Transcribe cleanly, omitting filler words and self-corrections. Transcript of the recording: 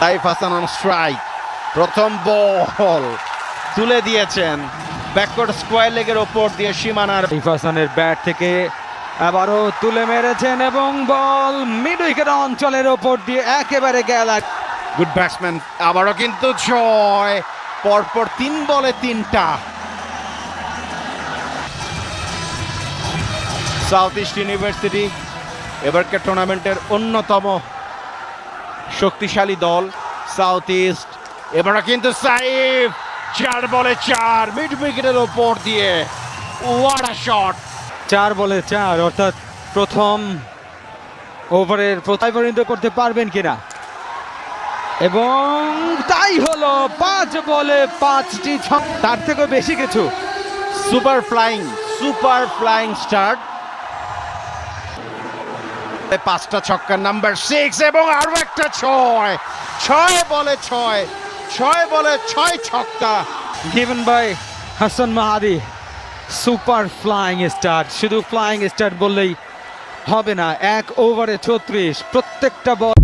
Saif Hasan on strike, প্রথম বল তুলে দিয়েছেন ব্যাকওয়ার্ড স্কোয়ার লেগের ওপর দিয়ে সীমানার। সাইফ হাসানের ব্যাট থেকে আবারও তুলে মেরেছেন এবং বল মিড উইকেট অঞ্চলের ওপর দিয়ে একেবারে গেল। গুড ব্যাটসম্যান, আবারও কিন্তু ছয়, পরপর 3 বলে 3টা। সাউথ ইস্ট ইউনিভার্সিটি এবারকার টুর্নামেন্টের অন্যতম শক্তিশালী দল সাউথ ইস্ট। এবারও কিন্তু সাইফ 4 বলে 4 মিড উইকেটের ওপর দিয়ে, হোয়াট আ শট। 4 বলে 4 অর্থাৎ প্রথম ওভারের প্রথম পরিণত করতে পারবেন কিনা, এবং তাই হলো। 5 বলে 5টি ছক্কা, তার থেকেও বেশি কিছু। Super flying start. 5টা ছক্কা, নাম্বার 6 এবং আরো একটা 6 বলে 6 ছক্কা। Given by Hasan Mahadi. Super flying start, শুধু ফ্লাইং স্টার্ট বললেই হবে না। 1 ওভারে 36, প্রত্যেকটা বল